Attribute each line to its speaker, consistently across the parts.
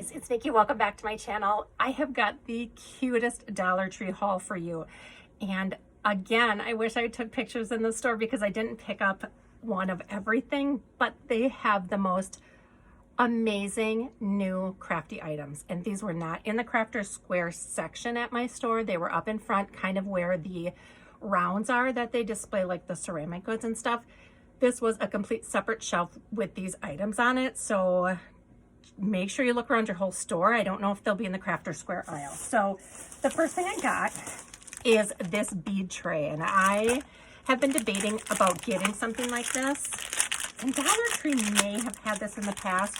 Speaker 1: guys, it's Nikki. Welcome back to my channel. I have got the cutest Dollar Tree haul for you. And again, I wish I took pictures in the store because I didn't pick up one of everything, but they have the most amazing new crafty items. And these were not in the Crafter Square section at my store. They were up in front, kind of where the rounds are that they display like the ceramic goods and stuff. This was a complete separate shelf with these items on it. So make sure you look around your whole store. I don't know if they'll be in the Crafter Square aisle. So the first thing I got is this bead tray. And I have been debating about getting something like this. And Dollar Tree may have had this in the past,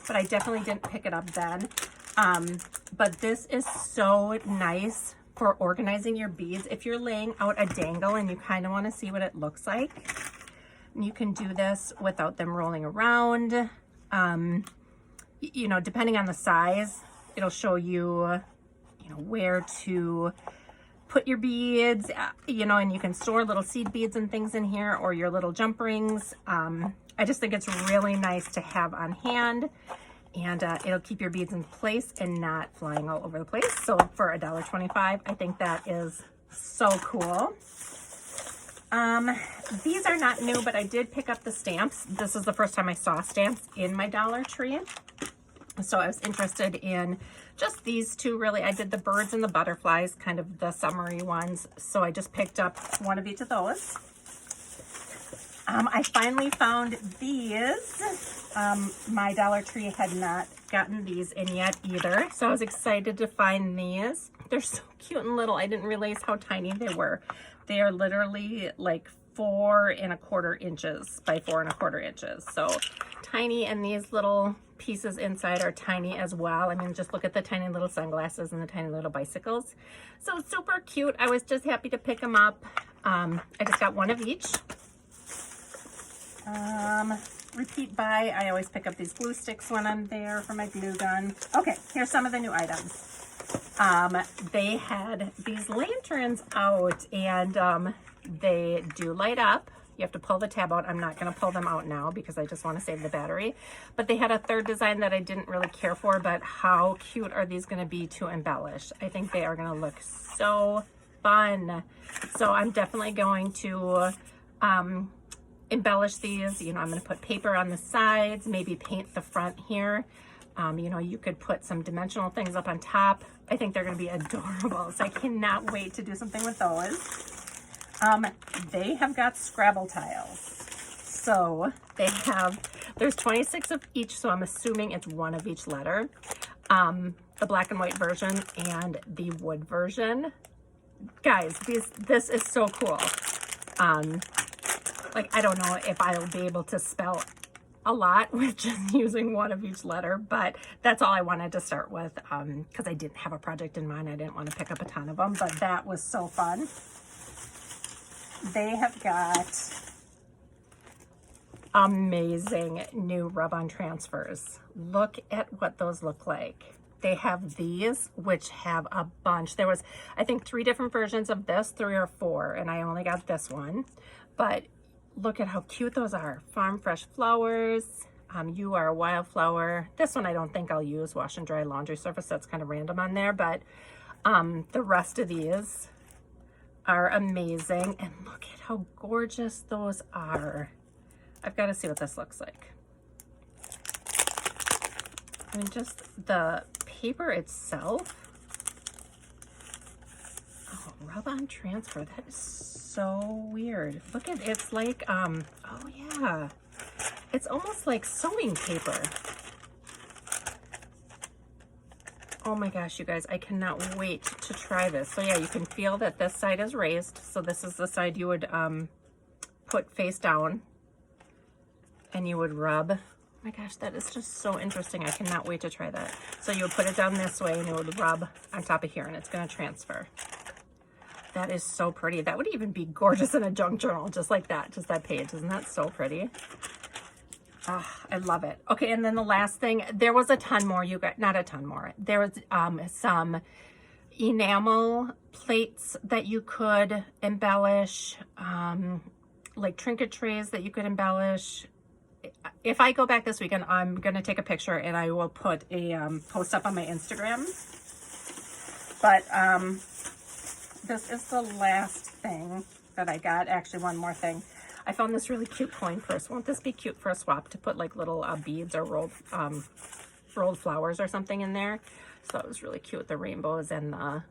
Speaker 1: but I definitely didn't pick it up then. But this is so nice for organizing your beads. If you're laying out a dangle and you kind of want to see what it looks like, you can do this without them rolling around. You know, depending on the size, it'll show you, where to put your beads, and you can store little seed beads and things in here, or your little jump rings. I just think it's really nice to have on hand, and it'll keep your beads in place and not flying all over the place. So for $1.25, I think that is so cool. These are not new, but I did pick up the stamps. This is the first time I saw stamps in my Dollar Tree. So I was interested in just these two, really. I did the birds and the butterflies, kind of the summery ones. So I just picked up one of each of those. I finally found these. My Dollar Tree had not gotten these in yet either. So I was excited to find these. They're so cute and little. I didn't realize how tiny they were. They are literally like 4 1/4 inches by 4 1/4 inches. So tiny, and these little pieces inside are tiny as well. I mean, just look at the tiny little sunglasses and the tiny little bicycles. So super cute. I was just happy to pick them up. I just got one of each. Repeat buy. I always pick up these glue sticks when I'm there for my glue gun. Okay, here's some of the new items. They had these lanterns out, and they do light up. You have to pull the tab out. I'm not going to pull them out now because I just want to save the battery. But they had a third design that I didn't really care for, but how cute are these going to be to embellish? I think they are going to look so fun. So I'm definitely going to embellish these. I'm going to put paper on the sides, maybe paint the front here. You could put some dimensional things up on top. I think they're going to be adorable. So I cannot wait to do something with those. They have got Scrabble tiles. So there's 26 of each, so I'm assuming it's one of each letter. The black and white version and the wood version. Guys, this is so cool. I don't know if I'll be able to spell a lot with just using one of each letter, but that's all I wanted to start with because I didn't have a project in mind. I didn't want to pick up a ton of them, but that was so fun. They have got amazing new rub-on transfers. Look at what those look like. They have these, which have a bunch. There was, I think, 3 different versions of this, 3 or 4, and I only got this one. But look at how cute those are. Farm fresh flowers. You are a wildflower. This one I don't think I'll use. Wash and dry laundry surface. That's kind of random on there, but the rest of these are amazing. And look at how gorgeous those are. I've got to see what this looks like. I mean, just the paper itself. Oh, rub-on transfer. That is so weird. Look at it. It's like, oh yeah. It's almost like sewing paper. Oh my gosh, you guys, I cannot wait to try this. So yeah, you can feel that this side is raised. So this is the side you would put face down and you would rub. Oh my gosh, that is just so interesting. I cannot wait to try that. So you would put it down this way and it would rub on top of here and it's going to transfer. That is so pretty. That would even be gorgeous in a junk journal, just like that, just that page. Isn't that so pretty? Oh, I love it. Okay, and then the last thing, there was a ton more, you got, not a ton more. There was some enamel plates that you could embellish, like trinket trays that you could embellish. if I go back this weekend, I'm going to take a picture and I will put a post up on my Instagram. But this is the last thing that I got. Actually, one more thing. I found this really cute coin purse. Won't this be cute for a swap to put like little beads or rolled flowers or something in there? So it was really cute with the rainbows and the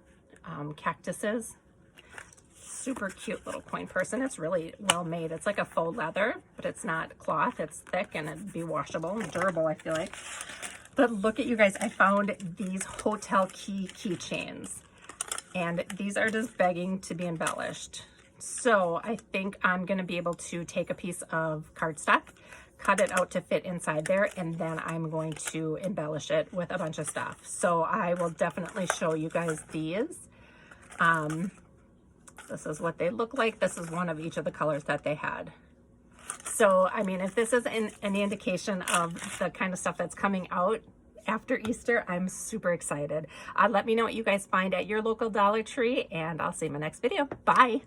Speaker 1: cactuses. Super cute little coin purse, and it's really well made. It's like a faux leather, but it's not cloth. It's thick and it'd be washable and durable, I feel like. But look at you guys, I found these hotel keychains, and these are just begging to be embellished. So I think I'm going to be able to take a piece of cardstock, cut it out to fit inside there, and then I'm going to embellish it with a bunch of stuff. So I will definitely show you guys these. This is what they look like. This is one of each of the colors that they had. So, I mean, if this is any indication of the kind of stuff that's coming out after Easter, I'm super excited. Let me know what you guys find at your local Dollar Tree, and I'll see you in my next video. Bye.